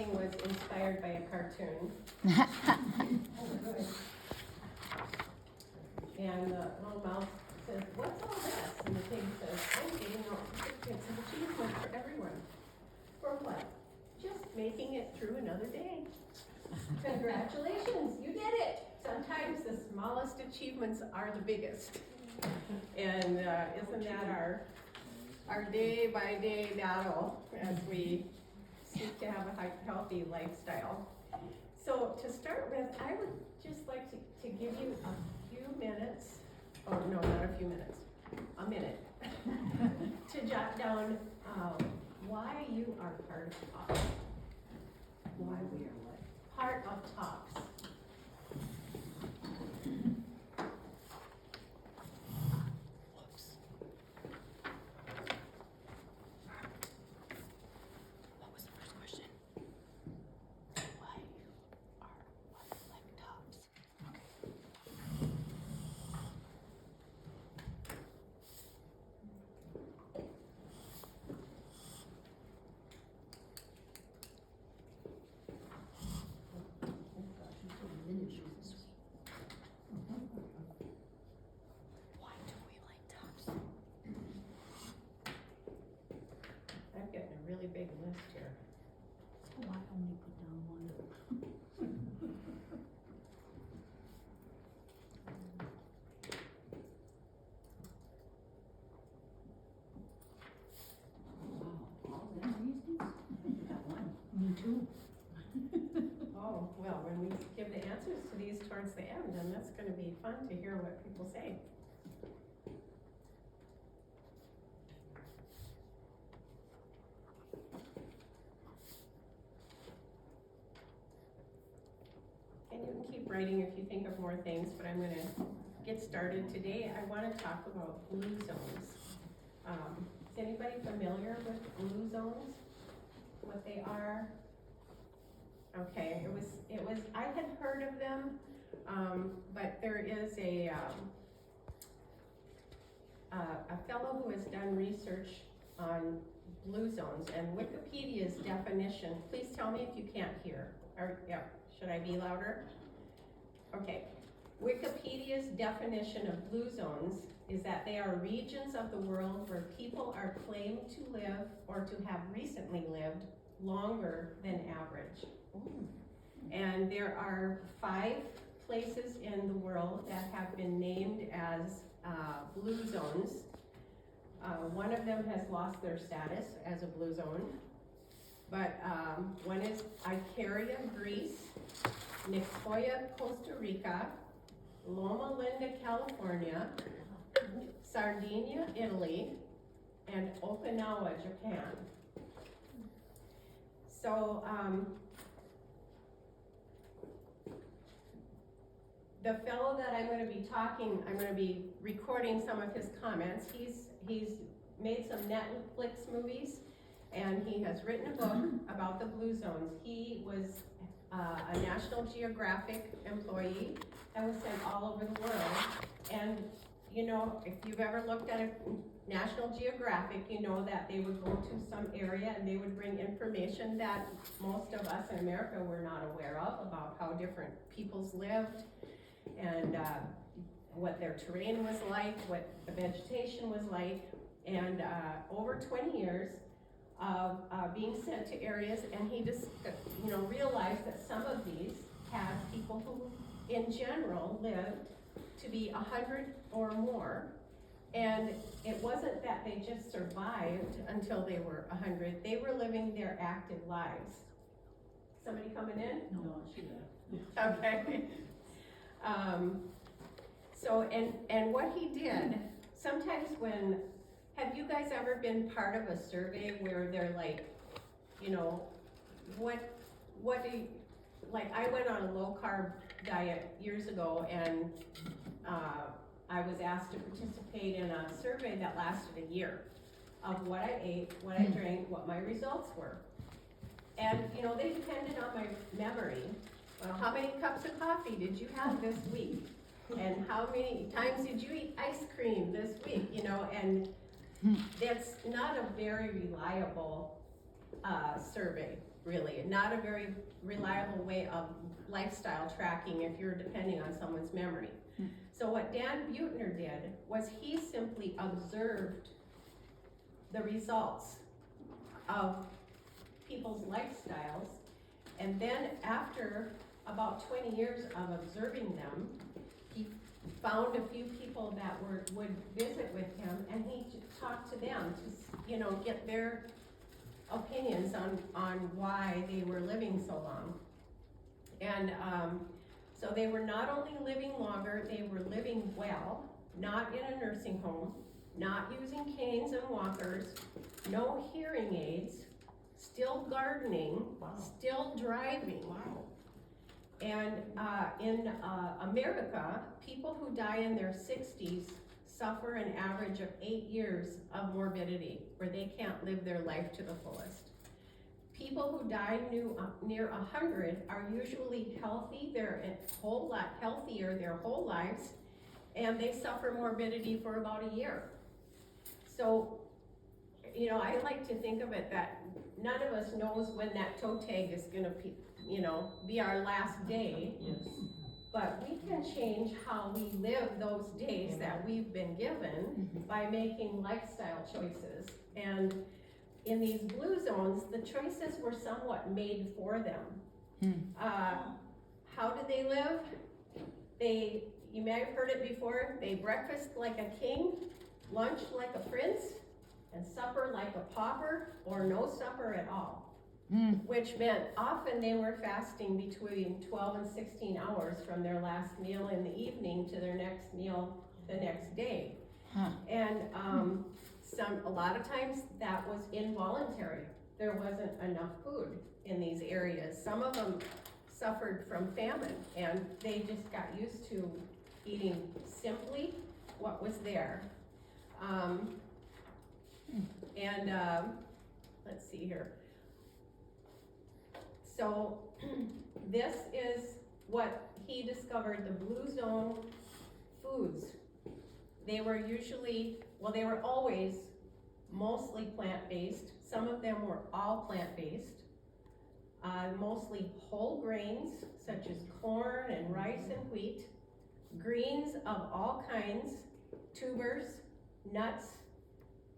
saying was inspired by a cartoon. And the little mouse says, "What's all this?" And the pig says, "Okay, it's an achievement for everyone." For what? Just making it through another day. Congratulations, you did it. Sometimes the smallest achievements are the biggest. And isn't that our day by day battle as we seek to have a healthy lifestyle? So to start with, I would just like to give you a few minutes, oh no, not a few minutes, a minute, to jot down why you are part of TOPS. Why we are what? Part of TOPS. What was the first question? Why you are what like TOPS? Why do we like TOPS? I'm getting a really big list here. So I only put down one. All them reasons? I think I got one. Me too. Oh, well, when we give the answers to these towards the end, then that's gonna be fun to hear what people say. And you can keep writing if you think of more things, but I'm gonna get started today. I wanna talk about blue zones. Is anybody familiar with blue zones? What they are? Okay, it was, I had heard of them, but there is a fellow who has done research on blue zones, and Wikipedia's definition, please tell me if you can't hear, or, yeah, should I be louder? Okay, Wikipedia's definition of blue zones is that they are regions of the world where people are claimed to live or to have recently lived longer than average. And there are 5 places in the world that have been named as blue zones. One of them has lost their status as a blue zone, but one is Icaria, Greece, Nicoya, Costa Rica, Loma Linda, California, Sardinia, Italy, and Okinawa, Japan. So, the fellow that I'm going to be recording some of his comments. He's made some Netflix movies, and he has written a book about the blue zones. He was a National Geographic employee that was sent all over the world. And you know, if you've ever looked at a National Geographic, you know that they would go to some area and they would bring information that most of us in America were not aware of, about how different peoples lived, and what their terrain was like, what the vegetation was like. And over 20 years of being sent to areas, and he just realized that some of these had people who in general lived to be 100 or more. And it wasn't that they just survived until they were 100, they were living their active lives. Somebody coming in? No, she left. Okay. So, and what he did, sometimes have you guys ever been part of a survey where they're like, what do you, like, I went on a low carb diet years ago, and I was asked to participate in a survey that lasted a year of what I ate, what I drank, what my results were. And, they depended on my memory. Well, how many cups of coffee did you have this week? And how many times did you eat ice cream this week? And that's not a very reliable survey, really, not a very reliable way of lifestyle tracking if you're depending on someone's memory. So what Dan Buettner did was he simply observed the results of people's lifestyles, and then after about 20 years of observing them, he found a few people that would visit with him, and he talked to them to, get their opinions on why they were living so long. And so they were not only living longer, they were living well, not in a nursing home, not using canes and walkers, no hearing aids, still gardening, still driving. Wow. And in America, people who die in their 60s suffer an average of 8 years of morbidity, where they can't live their life to the fullest. People who die near 100 are usually healthy, they're a whole lot healthier their whole lives, and they suffer morbidity for about a year. So, I like to think of it that none of us knows when that toe tag is gonna be our last day. Yes. But we can change how we live those days that we've been given by making lifestyle choices. And in these blue zones, the choices were somewhat made for them. How did they live? You may have heard it before, they breakfast like a king, lunch like a prince, and supper like a pauper, or no supper at all. Which meant often they were fasting between 12 and 16 hours from their last meal in the evening to their next meal the next day. And a lot of times that was involuntary. There wasn't enough food in these areas. Some of them suffered from famine, and they just got used to eating simply what was there. Let's see here. So this is what he discovered, the blue zone foods. They were they were always mostly plant-based. Some of them were all plant-based. Mostly whole grains, such as corn and rice and wheat. Greens of all kinds, tubers, nuts,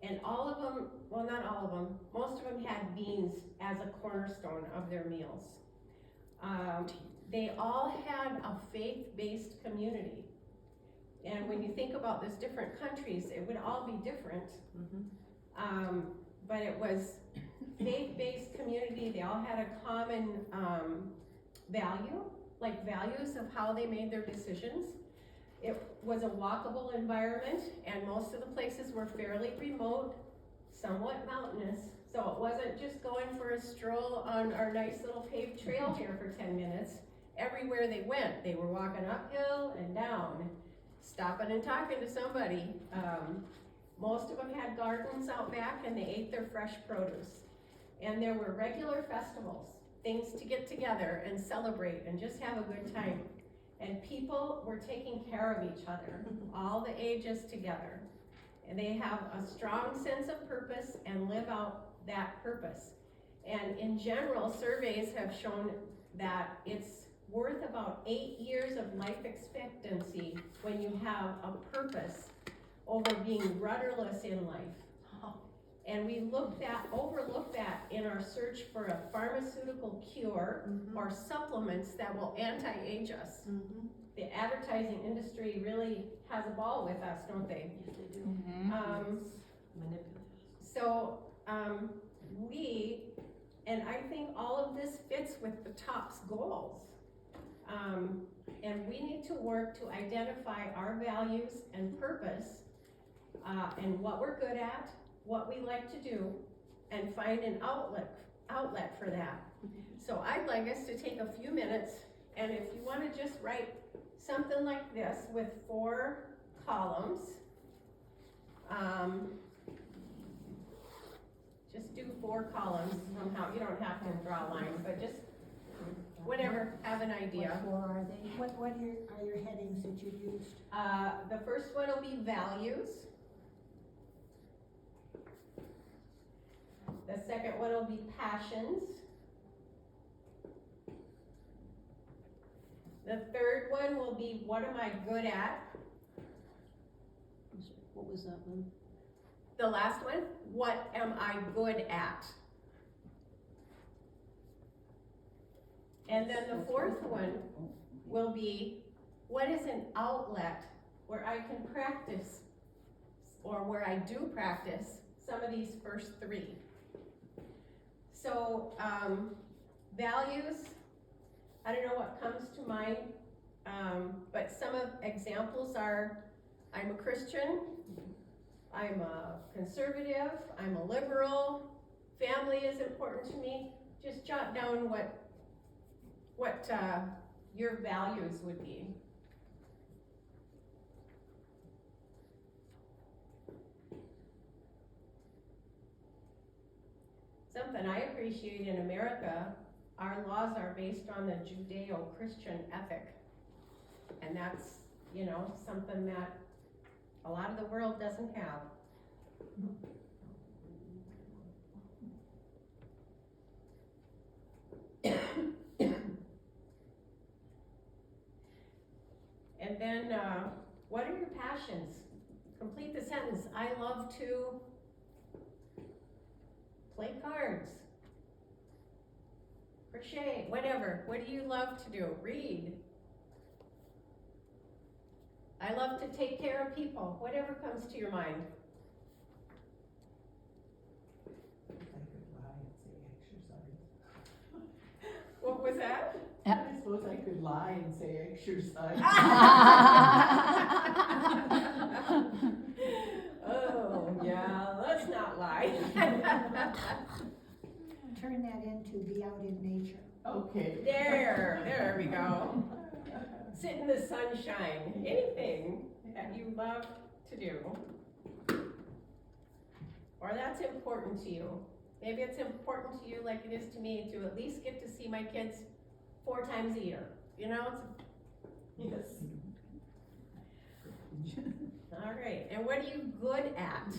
and all of them, well, not all of them, most of them had beans as a cornerstone of their meals. They all had a faith-based community. And when you think about these different countries, it would all be different. But it was faith-based community. They all had a common values of how they made their decisions. It was a walkable environment, and most of the places were fairly remote, somewhat mountainous. So it wasn't just going for a stroll on our nice little paved trail here for 10 minutes. Everywhere they went, they were walking uphill and down, stopping and talking to somebody. Most of them had gardens out back, and they ate their fresh produce. And there were regular festivals, things to get together and celebrate and just have a good time. And people were taking care of each other, all the ages together. And they have a strong sense of purpose and live out that purpose. And in general, surveys have shown that it's worth about 8 years of life expectancy when you have a purpose over being rudderless in life. And we overlooked that in our search for a pharmaceutical cure or supplements that will anti-age us. The advertising industry really has a ball with us, don't they? Yes, they do. So and I think all of this fits with the TOPS goals. And we need to work to identify our values and purpose, and what we're good at, what we like to do, and find an outlet for that. So I'd like us to take a few minutes, and if you want to just write something like this with 4 columns, just do 4 columns somehow. You don't have to draw lines, but just whatever, have an idea. What 4 are they? What are your headings that you used? The first one will be values. The second one will be passions. The third one will be what am I good at? What was that one? The last one, what am I good at? And then the fourth one will be, what is an outlet where I can practice, or where I do practice some of these first three. So, values, I don't know what comes to mind, but some of examples are, I'm a Christian, I'm a conservative, I'm a liberal, family is important to me. Just jot down what your values would be. Something I appreciate in America, our laws are based on the Judeo-Christian ethic. And that's, you know, something that a lot of the world doesn't have. And then, what are your passions? Complete the sentence. I love to play cards, crochet, whatever. What do you love to do? Read. I love to take care of people. Whatever comes to your mind. What was that? I suppose I could lie and say exercise. Oh, yeah, let's not lie. Turn that into be out in nature. Okay. There we go. Sit in the sunshine, anything that you love to do. Or that's important to you. Maybe it's important to you like it is to me to at least get to see my kids 4 times a year. You know, it's Yes. all right. And what are you good at?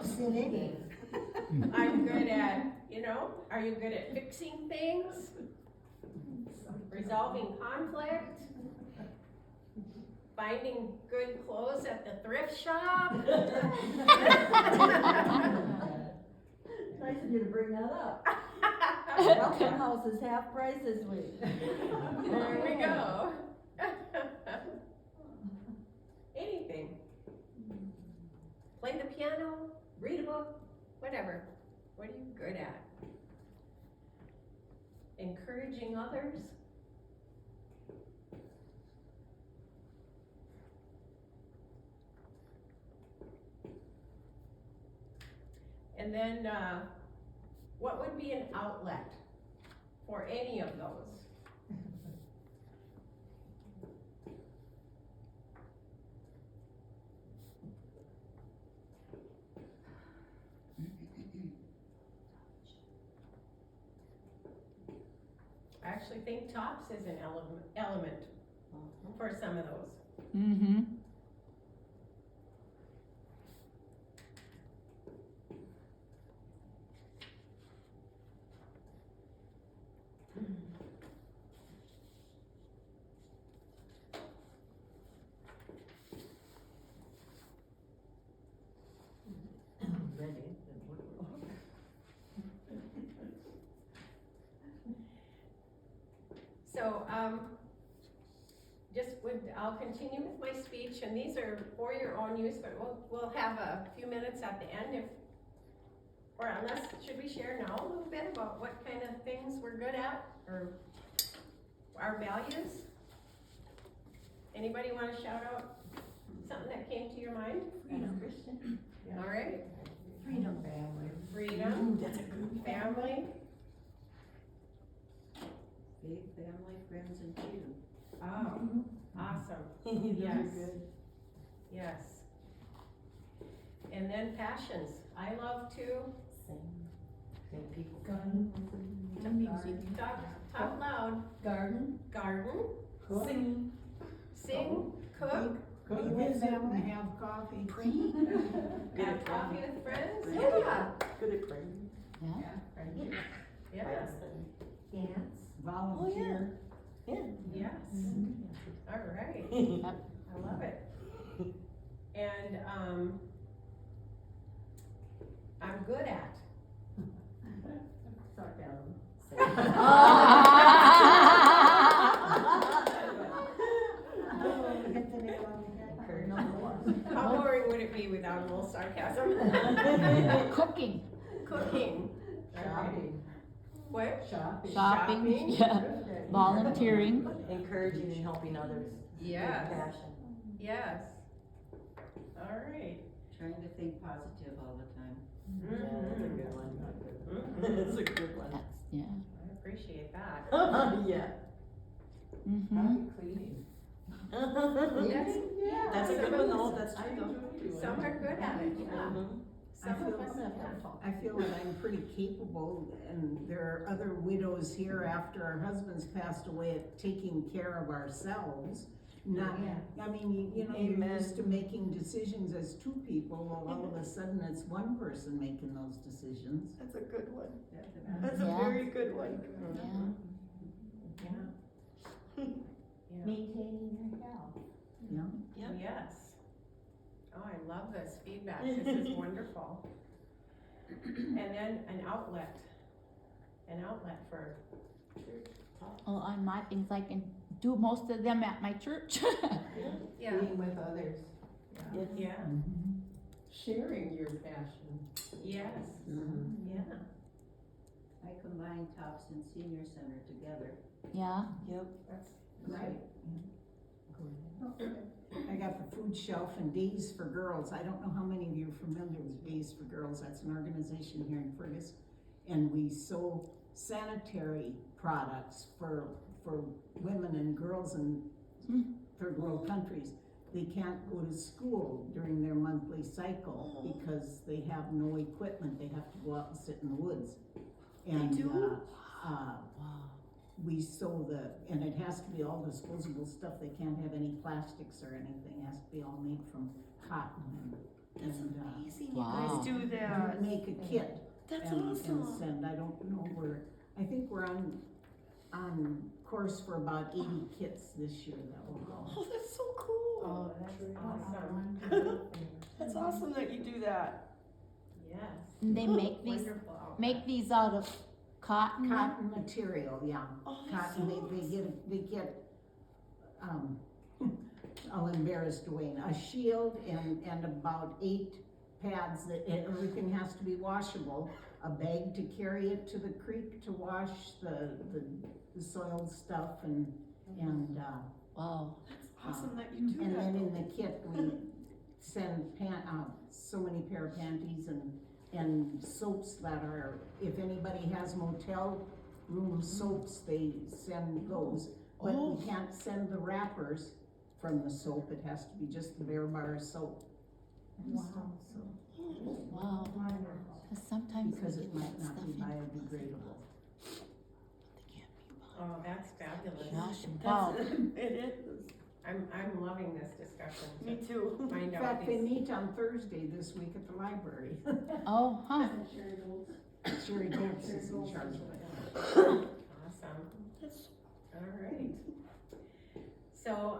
Sitting. I'm good at, you know, are you good at fixing things? Resolving conflict? Finding good clothes at the thrift shop? Nice of you to bring that up. Welcome House is half price this week. There we go. Anything. Play the piano, read a book, whatever. What are you good at? Encouraging others? And then, what would be an outlet for any of those? I actually think tops is an element for some of those. Mm-hmm. Ready? So, I'll continue with my speech, and these are for your own use, but we'll have a few minutes at the end should we share now a little bit about what kind of things we're good at, or our values? Anybody wanna shout out something that came to your mind? Freedom, Christian. All right, Freedom. Family. freedom, That's a good one. family, Faith, family, friends, and freedom. oh, awesome, Those Yes. are good. yes. And then passions, I love to Same people. Gun. talk loud, Garden. garden, Cook. sing, cook, Go You visit and and have coffee. Have coffee with friends? Yeah. Yeah. Good at praying. Yeah. Yes, Dance. Volunteer. yes. All right. Yep. I love it. And, I'm good at. Sarcasm. Hit the nail on the head. Number one. How boring would it be without a little sarcasm? Cooking, Cooking. All right. Shopping. What? Shopping. shopping, yeah, volunteering. Encouraging and helping others. Yes, With passion. yes. All right. Trying to think positive all the time. Yeah, that's a Mhm. good one. Mhm. That's a good one. That's, yeah. I appreciate that. Yeah. Mm-hmm. Probably cleaning. Yes. That's a good one though, that's I true though. enjoy doing Some are good at it, yeah. Mhm. Some of us, yeah. I feel that I'm pretty capable, and there are other widows here after our husbands passed away at taking care of ourselves. Not, I mean, you know, you're Amen. used to making decisions as two people, well, all of a sudden it's one person making those decisions. That's a good one. That's a Yeah. very good one. Yeah. Yeah. Maintaining your health. Yeah. Yep. Yes. Oh, I love this feedback, this is wonderful. And then an outlet for, Well, on my things, I can do most of them at my church. yeah, Being with others. Yes. yeah, Sharing your passion. yes, Mhm. yeah. I combine Tops and Senior Center together. Yeah, Yep. That's Right. I got the food shelf and Days for Girls. I don't know how many of you are familiar with Days for Girls. That's an organization here in Fergus. And we sew sanitary products for women and girls in third world countries. They can't go to school during their monthly cycle because they have no equipment. They have to go out and sit in the woods. And, do? we sew and it has to be all disposable stuff, they can't have any plastics or anything, it has to be all made from cotton That's and, amazing. You Wow. guys do that. we make a kit That's and awesome. send, I don't know, I think we're on course for about 80 kits this year that will go. Oh, that's so cool. Oh, that's awesome. That's awesome that you do that. Yes. and they make these, Wonderful outlet. make these out of cotton. Cotton material, yeah, Oh, that's cotton, so they get, I'll embarrass Dwayne, a shield and about 8 pads that, everything has to be washable, a bag to carry it to the creek to wash the soiled stuff and, Wow. That's awesome that you do and that. then in the kit, we send so many pair of panties and soaps that are, if anybody has motel room soaps, they send those. But Oh. we can't send the wrappers from the soap, it has to be just the bare bar soap. Wow. Wow. Cause sometimes we Because get it that might stuff not be in. biodegradable. They can't be Oh, that's fabulous. Gosh, wow. It is. I'm loving this discussion. Me too. To find In out fact, they these. meet on Thursday this week at the library. Oh, huh. Sherry Golds is in charge of it. Awesome. All right. So,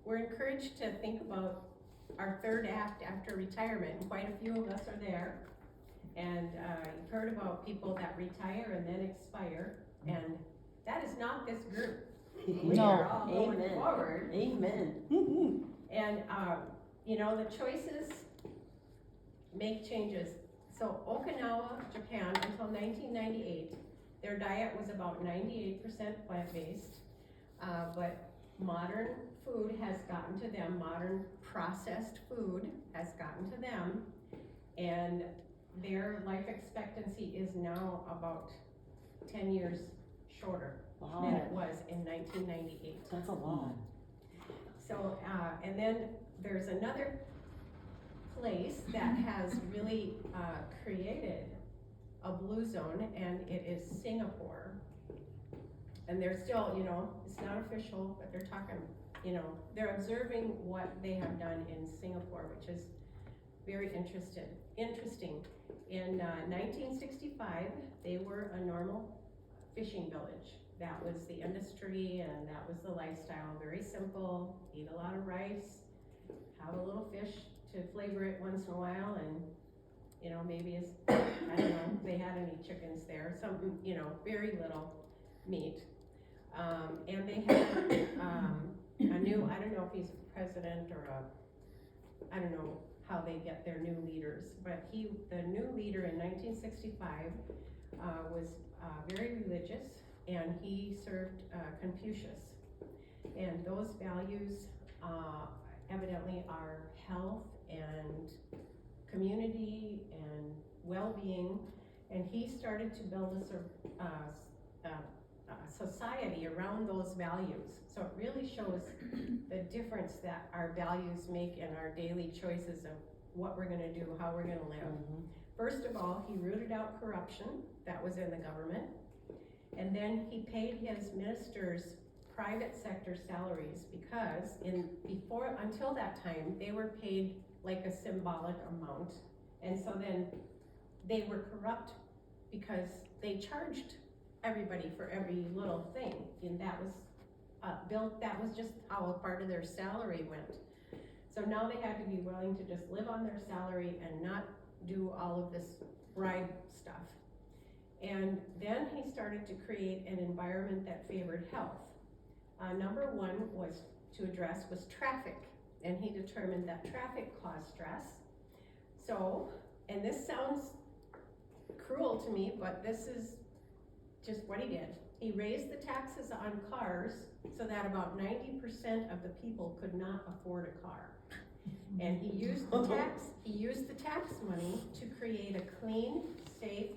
we're encouraged to think about our third act after retirement, and quite a few of us are there. And, you've heard about people that retire and then expire, and that is not this group. We No. are all going Amen. forward. Amen. And, you know, the choices make changes. So Okinawa, Japan, until 1998, their diet was about 98% plant-based. But modern food has gotten to them, modern processed food has gotten to them. And their life expectancy is now about 10 years shorter than it was in 1998. That's a lot. So, and then there's another place that has really created a blue zone, and it is Singapore. And they're still, you know, it's not official, but they're talking you know, they're observing what they have done in Singapore, which is very interesting. In 1965, they were a normal fishing village. That was the industry and that was the lifestyle, very simple, eat a lot of rice, have a little fish to flavor it once in a while, and, you know, maybe it's, I don't know if they had any chickens there, something, you know, very little meat. And they had, a new, I don't know if he's president or I don't know how they get their new leaders, but the new leader in 1965, was, very religious, and he served, Confucius. And those values, evidently are health and community and well-being, and he started to build a society around those values. So it really shows the difference that our values make in our daily choices of what we're gonna do, how we're gonna live. First of all, he rooted out corruption that was in the government, and then he paid his ministers private sector salaries, because until that time, they were paid like a symbolic amount, and so then they were corrupt because they charged everybody for every little thing, and that was that was just how a part of their salary went. So now they had to be willing to just live on their salary and not do all of this bribe stuff. And then he started to create an environment that favored health. Number one was traffic, and he determined that traffic caused stress. So, and this sounds cruel to me, but this is just what he did. He raised the taxes on cars so that about 90% of the people could not afford a car. And he used the tax money to create a clean, safe,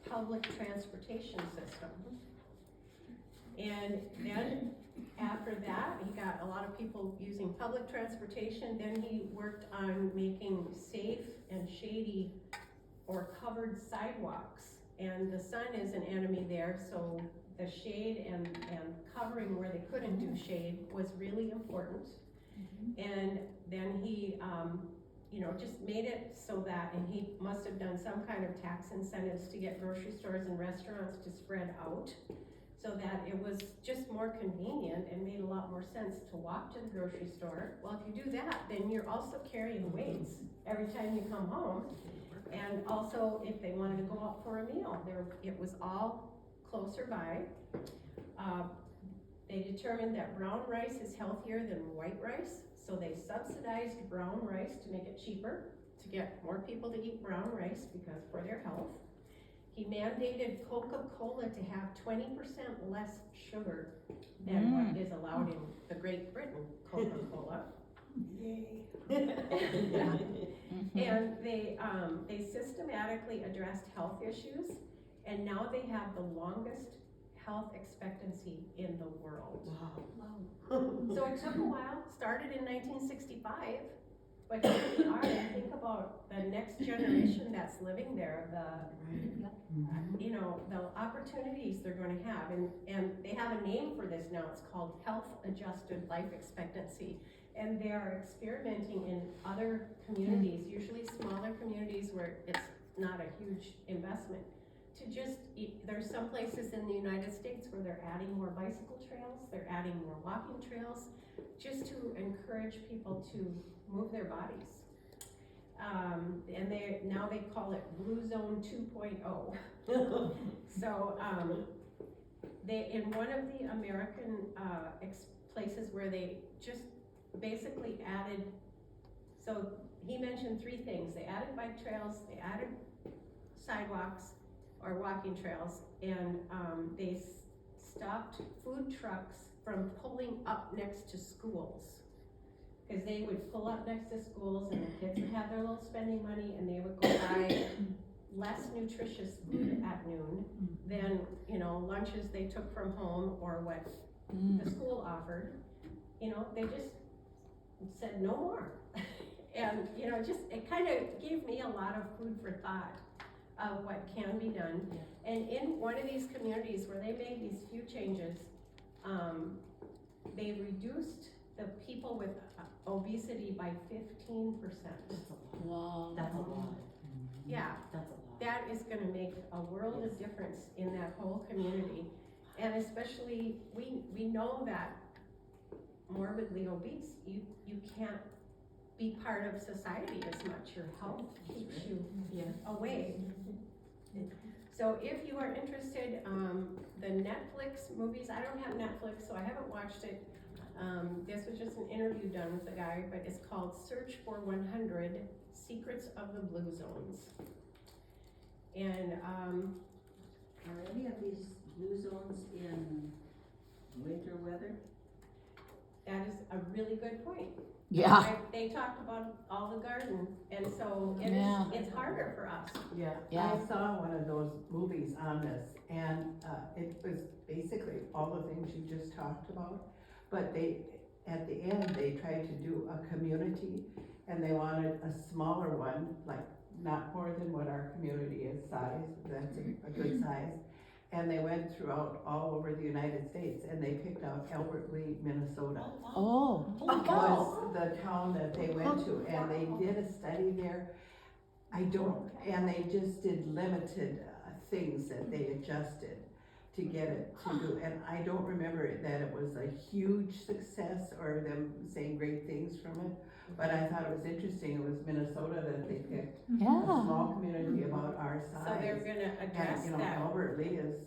public transportation system. And then after that, he got a lot of people using public transportation. Then he worked on making safe and shady or covered sidewalks. And the sun is an enemy there, so the shade and covering where they couldn't do shade was really important. And then he, you know, just made it so that, and he must have done some kind of tax incentives to get grocery stores and restaurants to spread out, so that it was just more convenient and made a lot more sense to walk to the grocery store. Well, if you do that, then you're also carrying weights every time you come home. And also, if they wanted to go out for a meal, it was all closer by. They determined that brown rice is healthier than white rice, so they subsidized brown rice to make it cheaper, to get more people to eat brown rice because for their health. He mandated Coca-Cola to have 20% less sugar than what is allowed in the Great Britain Coca-Cola. And they systematically addressed health issues, and now they have the longest health expectancy in the world. Wow. So it took a while, started in 1965, but here we are, and think about the next generation that's living there, you know, the opportunities they're gonna have, and they have a name for this now, it's called health adjusted life expectancy. And they are experimenting in other communities, usually smaller communities where it's not a huge investment. There's some places in the United States where they're adding more bicycle trails, they're adding more walking trails, just to encourage people to move their bodies. And now they call it Blue Zone 2.0. So in one of the American places where they just basically added, so he mentioned three things. They added bike trails, they added sidewalks or walking trails, and they stopped food trucks from pulling up next to schools. Because they would pull up next to schools and the kids would have their little spending money and they would go buy less nutritious food at noon than, you know, lunches they took from home or what the school offered. You know, they just said no more. And, you know, it kind of gave me a lot of food for thought of what can be done. And in one of these communities where they made these few changes, they reduced the people with obesity by 15%. Wow. That's a lot, Yeah, that's a lot. that is gonna make a world of difference in that whole community. And especially, we know that morbidly obese, you can't be part of society as much. Your health keeps you away. So if you are interested, the Netflix movies, I don't have Netflix, so I haven't watched it. This was just an interview done with the guy, but it's called Search for 100 Secrets of the Blue Zones. And, Are any of these blue zones in winter weather? that is a really good point. Yeah, They talked about all the garden, and so Yeah. it's harder for us. Yeah, Yeah. I saw one of those movies on this, and, it was basically all the things you just talked about. But at the end, they tried to do a community, and they wanted a smaller one, like not more than what our community is size, that's a good size. And they went throughout all over the United States, and they picked out Albert Lee, Minnesota. oh, Was the town that they went to, and they did a study there. And they just did limited things that they adjusted to get it to do, and I don't remember that it was a huge success or them saying great things from it, but I thought it was interesting, it was Minnesota that they picked, a yeah, small community about our So they're size. gonna address And, that. Albert Lee is,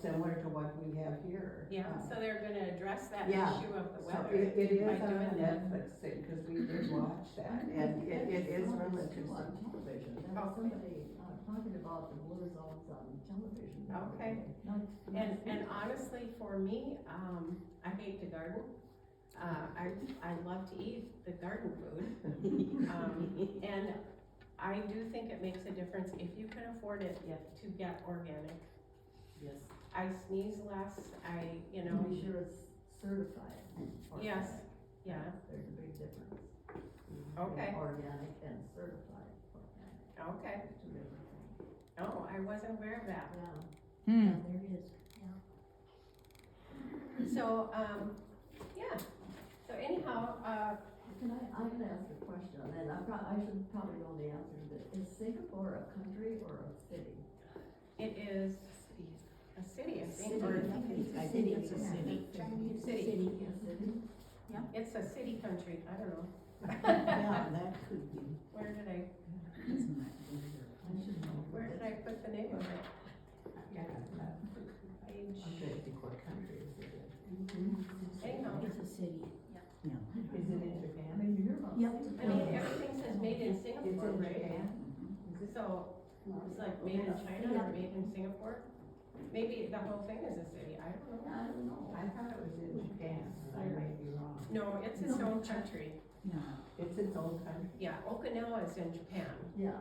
similar to what we have here. Yeah, so they're gonna address that Yeah. issue of the So weather. it is by on doing the that. Netflix thing, cause we did watch that, and it is real interesting. On television, there was somebody, talking about the blue zones on television. the other Okay. day. Not- And honestly, for me, I hate to garden. I love to eat the garden food. And I do think it makes a difference if you can afford it to get organic. Yes. I sneeze less, Be sure it's certified. yes, organic. yeah, There's a big difference. okay, between Organic and certified organic, okay. two different things. Oh, I wasn't aware of that. Yeah. hmm, There it is, yeah. So, yeah, so anyhow, I'm gonna ask a question, and I should probably know the answer to this. Is Singapore a country or a city? it is a city, I think. City. or- I think it's a city. City. A city? It's a city country, I don't know. Yeah, that could be, Where did I isn't that weird? I should know. Where did I put the name of it? Yeah, Page, I'm trying to think what country is it anyhow, It's a city. in? Is it in Japan? Maybe you're about. Yep. I mean, everything says made in It's Singapore, in right? Japan? So, it's like made in China or made in Singapore? Maybe the whole thing is a city, I don't know. I don't know. I thought it was in Japan, I might be wrong. No, it's its own country. It's its own country. Yeah, Okinawa is in Japan. Yeah.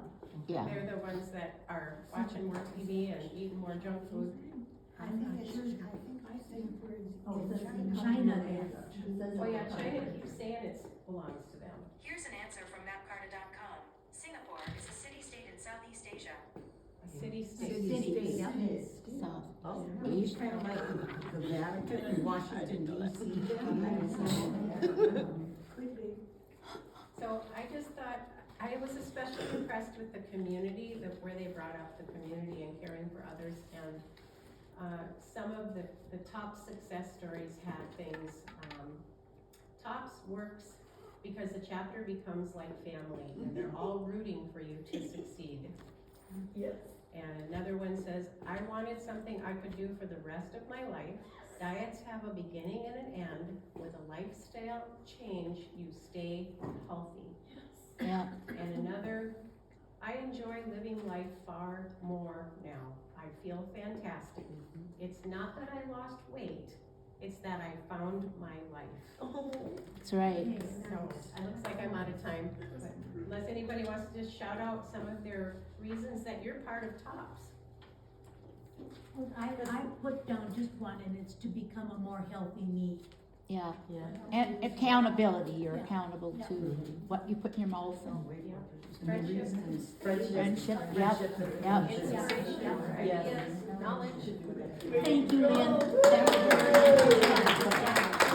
yeah. They're the ones that are watching more TV and eating more junk food. I think it's, I think we're Oh, in it says China. China is. is. It says Oh yeah, it's a China country. keeps saying it belongs to them. Here's an answer from mapcarta.com. Singapore is a city-state in Southeast Asia. A city-state. City, Yeah. South, Oh, Asia. kind of like the Vatican and Washington DC. Could be. So I just thought, I was especially impressed with the community, where they brought up the community and caring for others, and some of the top success stories had things, TOPS works because the chapter becomes like family, and they're all rooting for you to succeed. Yes. And another one says, I wanted something I could do for the rest of my life. Diets have a beginning and an end. With a lifestyle change, you stay healthy. Yeah, And another, I enjoy living life far more now. I feel fantastic. It's not that I lost weight, it's that I found my life. that's right. So, it looks like I'm out of time, but unless anybody wants to just shout out some of their reasons that you're part of TOPS. I put down just one, and it's to become a more healthy me. Yeah, Yeah. and accountability, you're accountable to what you put in your mouth and Friendship, friendship, yep, yep. inspiration, Yes. ideas, knowledge. Thank you, Lynn.